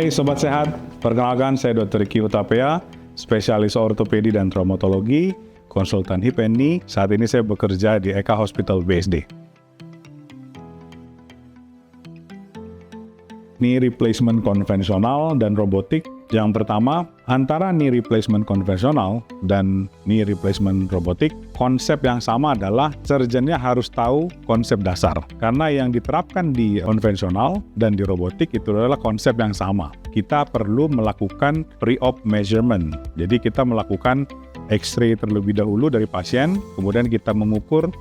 Hai Sobat Sehat, perkenalkan saya Dr. Riki Hutapea, spesialis ortopedi dan traumatologi, konsultan hip and knee. Saat ini saya bekerja di Eka Hospital BSD. Knee replacement konvensional dan robotik. Yang pertama, antara knee replacement konvensional dan knee replacement robotik, konsep yang sama adalah surgeonnya harus tahu konsep dasar. Karena yang diterapkan di konvensional dan di robotik itu adalah konsep yang sama. Kita perlu melakukan pre-op measurement. Jadi kita melakukan X-ray terlebih dahulu dari pasien, kemudian kita mengukur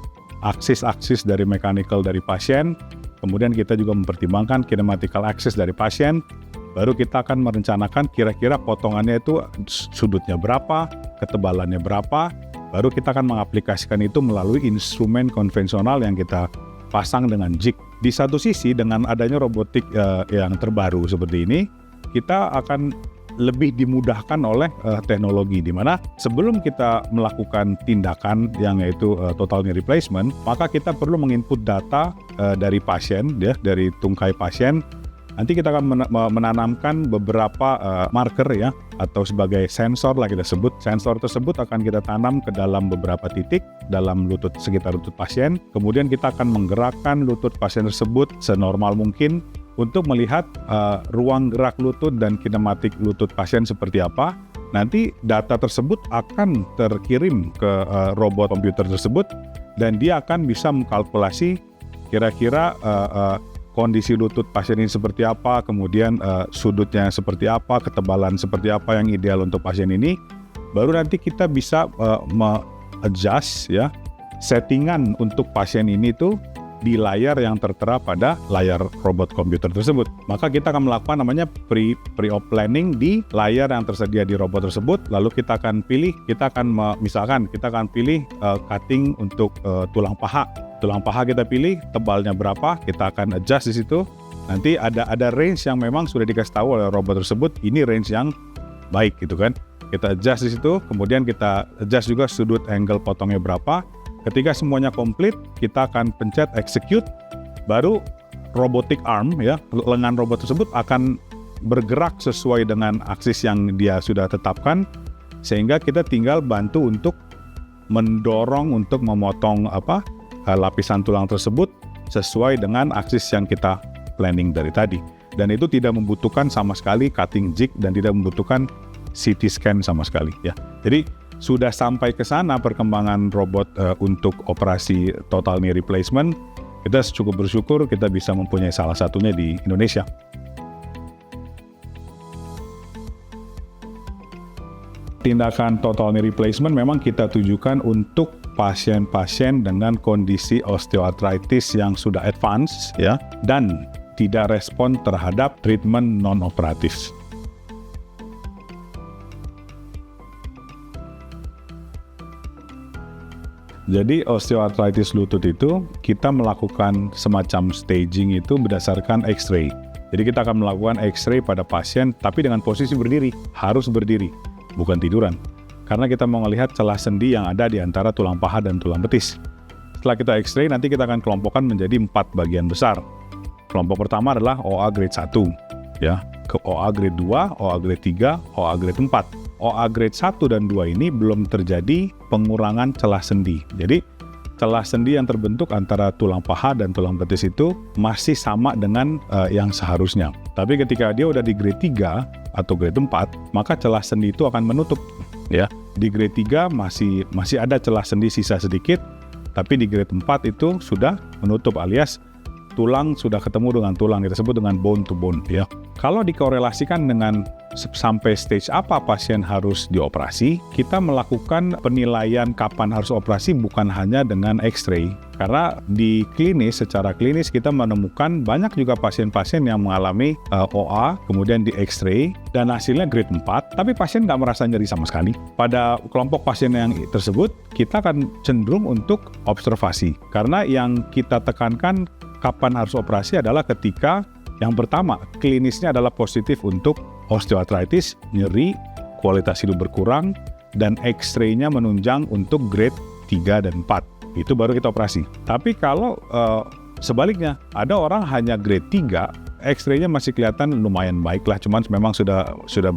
aksis-aksis dari mechanical dari pasien, kemudian kita juga mempertimbangkan kinematical axis dari pasien. Baru kita akan merencanakan kira-kira potongannya itu sudutnya berapa, ketebalannya berapa, baru kita akan mengaplikasikan itu melalui instrumen konvensional yang kita pasang dengan jig. Di satu sisi, dengan adanya robotik yang terbaru seperti ini, kita akan lebih dimudahkan oleh teknologi, di mana sebelum kita melakukan tindakan yang yaitu total knee replacement, maka kita perlu menginput data dari pasien, ya, dari tungkai pasien. Nanti kita akan menanamkan beberapa marker, ya, atau sebagai sensor lah kita sebut. Sensor tersebut akan kita tanam ke dalam beberapa titik dalam lutut, sekitar lutut pasien. Kemudian kita akan menggerakkan lutut pasien tersebut senormal mungkin untuk melihat ruang gerak lutut dan kinematik lutut pasien seperti apa. Nanti data tersebut akan terkirim ke robot komputer tersebut dan dia akan bisa mengkalkulasi kira-kira kondisi lutut pasien ini seperti apa, kemudian sudutnya seperti apa, ketebalan seperti apa yang ideal untuk pasien ini. Baru nanti kita bisa adjust, ya, settingan untuk pasien ini tuh di layar yang tertera pada layar robot komputer tersebut. Maka kita akan melakukan namanya pre-op planning di layar yang tersedia di robot tersebut. Lalu kita akan pilih, misalkan kita akan pilih cutting untuk tulang paha. Tulang paha kita pilih, tebalnya berapa, kita akan adjust di situ. Nanti ada range yang memang sudah dikasih tahu oleh robot tersebut, ini range yang baik gitu kan. Kita adjust di situ, kemudian kita adjust juga sudut angle potongnya berapa. Ketika semuanya komplit, kita akan pencet execute, baru robotic arm, ya, lengan robot tersebut akan bergerak sesuai dengan aksis yang dia sudah tetapkan, sehingga kita tinggal bantu untuk mendorong untuk memotong lapisan tulang tersebut sesuai dengan aksis yang kita planning dari tadi. Dan itu tidak membutuhkan sama sekali cutting jig dan tidak membutuhkan CT scan sama sekali, ya. Jadi sudah sampai ke sana perkembangan robot untuk operasi total knee replacement. Kita cukup bersyukur kita bisa mempunyai salah satunya di Indonesia. Tindakan total knee replacement memang kita tujukan untuk pasien-pasien dengan kondisi osteoartritis yang sudah advance, ya, dan tidak respon terhadap treatment non-operatif. Jadi osteoartritis lutut itu kita melakukan semacam staging itu berdasarkan X-ray. Jadi kita akan melakukan X-ray pada pasien tapi dengan posisi berdiri, harus berdiri, bukan tiduran. Karena kita mau melihat celah sendi yang ada di antara tulang paha dan tulang betis. Setelah kita X-ray, nanti kita akan kelompokkan menjadi 4 bagian besar. Kelompok pertama adalah OA grade 1, ya, ke OA grade 2, OA grade 3, OA grade 4. OA grade 1 dan 2 ini belum terjadi pengurangan celah sendi. Jadi celah sendi yang terbentuk antara tulang paha dan tulang betis itu masih sama dengan yang seharusnya. Tapi ketika dia udah di grade 3 atau grade 4, maka celah sendi itu akan menutup, ya. Di grade 3 masih ada celah sendi sisa sedikit, tapi di grade 4 itu sudah menutup, alias tulang sudah ketemu dengan tulang, kita sebut dengan bone to bone, ya. Kalau dikorelasikan dengan sampai stage apa pasien harus dioperasi, kita melakukan penilaian kapan harus operasi bukan hanya dengan X-ray. Karena di klinis, secara klinis kita menemukan banyak juga pasien-pasien yang mengalami OA, kemudian di X-ray, dan hasilnya grade 4, tapi pasien nggak merasa nyeri sama sekali. Pada kelompok pasien yang tersebut, kita akan cenderung untuk observasi. Karena yang kita tekankan kapan harus operasi adalah ketika yang pertama, klinisnya adalah positif untuk osteoartritis, nyeri, kualitas hidup berkurang, dan X-ray-nya menunjang untuk grade 3 dan 4. Itu baru kita operasi. Tapi kalau sebaliknya, ada orang hanya grade 3 X-ray-nya masih kelihatan lumayan baik lah, cuman memang sudah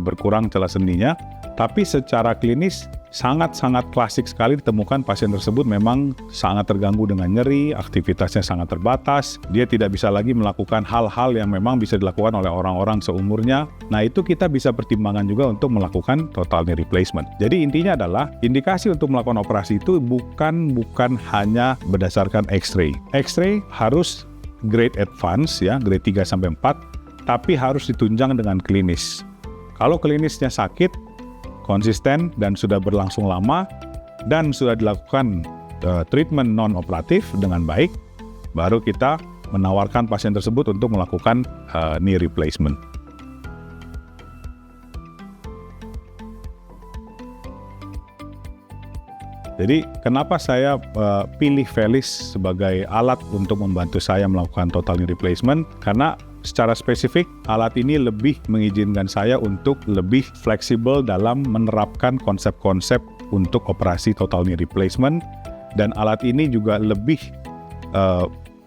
berkurang celah sendinya. Tapi secara klinis sangat-sangat klasik sekali ditemukan pasien tersebut memang sangat terganggu dengan nyeri, aktivitasnya sangat terbatas, dia tidak bisa lagi melakukan hal-hal yang memang bisa dilakukan oleh orang-orang seumurnya. Nah, itu kita bisa pertimbangan juga untuk melakukan total knee replacement. Jadi intinya adalah indikasi untuk melakukan operasi itu bukan hanya berdasarkan X-ray. X-ray harus grade advance ya, grade 3 sampai 4, tapi harus ditunjang dengan klinis. Kalau klinisnya sakit, konsisten dan sudah berlangsung lama dan sudah dilakukan treatment non-operatif dengan baik, baru kita menawarkan pasien tersebut untuk melakukan knee replacement. Jadi kenapa saya pilih VELIS sebagai alat untuk membantu saya melakukan total knee replacement? Karena secara spesifik, alat ini lebih mengizinkan saya untuk lebih fleksibel dalam menerapkan konsep-konsep untuk operasi total knee replacement, dan alat ini juga lebih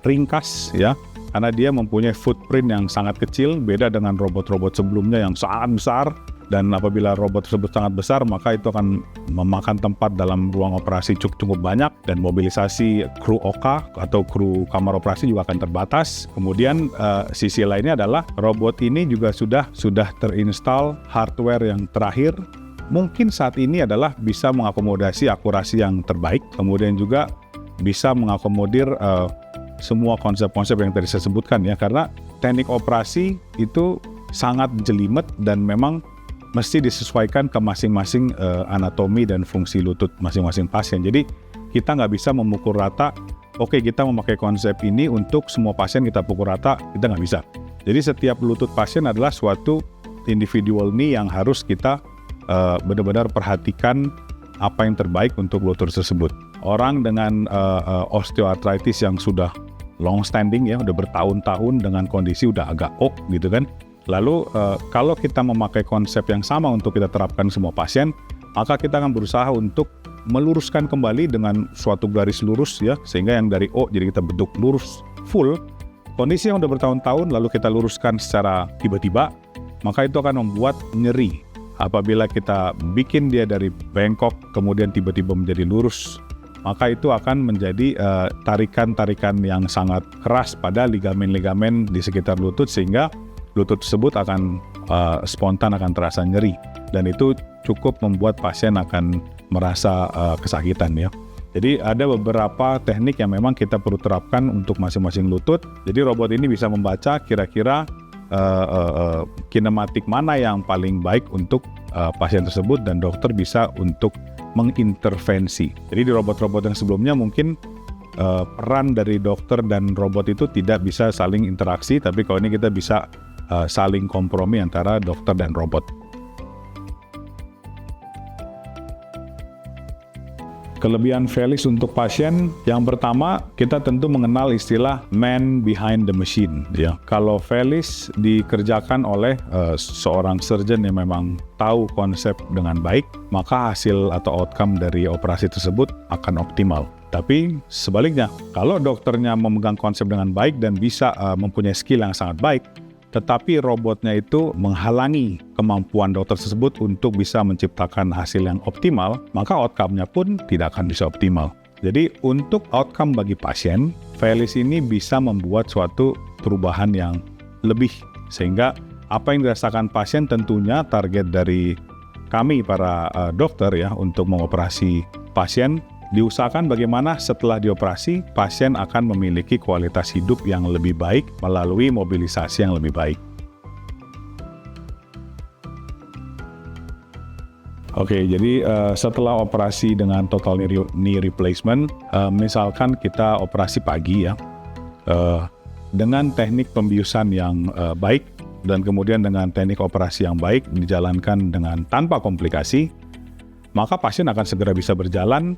ringkas ya, karena dia mempunyai footprint yang sangat kecil, beda dengan robot-robot sebelumnya yang sangat besar. Dan apabila robot tersebut sangat besar, maka itu akan memakan tempat dalam ruang operasi cukup banyak, dan mobilisasi kru OK atau kru kamar operasi juga akan terbatas. Kemudian sisi lainnya adalah robot ini juga sudah terinstall hardware yang terakhir. Mungkin saat ini adalah bisa mengakomodasi akurasi yang terbaik, kemudian juga bisa mengakomodir semua konsep-konsep yang tadi saya sebutkan ya, karena teknik operasi itu sangat jelimet dan memang mesti disesuaikan ke masing-masing anatomi dan fungsi lutut masing-masing pasien. Jadi kita nggak bisa memukul rata, oke kita memakai konsep ini untuk semua pasien kita pukul rata, kita nggak bisa. Jadi setiap lutut pasien adalah suatu individual knee yang harus kita benar-benar perhatikan apa yang terbaik untuk lutut tersebut. Orang dengan osteoarthritis yang sudah long standing ya, udah bertahun-tahun dengan kondisi udah agak gitu kan. Lalu kalau kita memakai konsep yang sama untuk kita terapkan semua pasien, maka kita akan berusaha untuk meluruskan kembali dengan suatu garis lurus ya, sehingga yang dari O jadi kita bentuk lurus full. Kondisi yang udah bertahun-tahun lalu kita luruskan secara tiba-tiba, maka itu akan membuat nyeri. Apabila kita bikin dia dari bengkok kemudian tiba-tiba menjadi lurus, maka itu akan menjadi tarikan-tarikan yang sangat keras pada ligamen-ligamen di sekitar lutut, sehingga lutut tersebut akan spontan akan terasa nyeri, dan itu cukup membuat pasien akan merasa kesakitan ya. Jadi ada beberapa teknik yang memang kita perlu terapkan untuk masing-masing lutut. Jadi robot ini bisa membaca kira-kira kinematik mana yang paling baik untuk pasien tersebut, dan dokter bisa untuk mengintervensi. Jadi di robot-robot yang sebelumnya mungkin peran dari dokter dan robot itu tidak bisa saling interaksi, tapi kalau ini kita bisa saling kompromi antara dokter dan robot. Kelebihan VELIS untuk pasien, yang pertama kita tentu mengenal istilah man behind the machine ya. Kalau VELIS dikerjakan oleh seorang surgeon yang memang tahu konsep dengan baik, maka hasil atau outcome dari operasi tersebut akan optimal. Tapi sebaliknya, kalau dokternya memegang konsep dengan baik dan bisa mempunyai skill yang sangat baik, tetapi robotnya itu menghalangi kemampuan dokter tersebut untuk bisa menciptakan hasil yang optimal, maka outcome-nya pun tidak akan bisa optimal. Jadi untuk outcome bagi pasien, VELIS ini bisa membuat suatu perubahan yang lebih, sehingga apa yang dirasakan pasien tentunya target dari kami para dokter ya untuk mengoperasi pasien, diusahakan bagaimana setelah dioperasi, pasien akan memiliki kualitas hidup yang lebih baik melalui mobilisasi yang lebih baik. Oke, jadi setelah operasi dengan total knee replacement, misalkan kita operasi pagi ya, dengan teknik pembiusan yang baik, dan kemudian dengan teknik operasi yang baik dijalankan dengan tanpa komplikasi, maka pasien akan segera bisa berjalan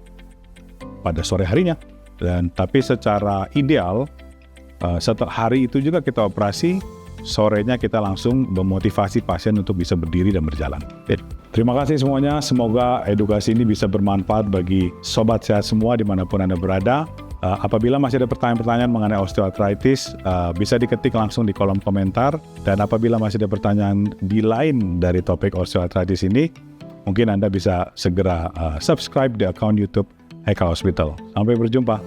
pada sore harinya. Dan tapi secara ideal setelah hari itu juga kita operasi, sorenya kita langsung memotivasi pasien untuk bisa berdiri dan berjalan. Terima kasih semuanya, semoga edukasi ini bisa bermanfaat bagi sobat sehat semua dimanapun Anda berada. Apabila masih ada pertanyaan-pertanyaan mengenai osteoartritis, bisa diketik langsung di kolom komentar. Dan apabila masih ada pertanyaan di lain dari topik osteoartritis ini, mungkin Anda bisa segera subscribe di akun YouTube Haikal Hospital. Sampai berjumpa.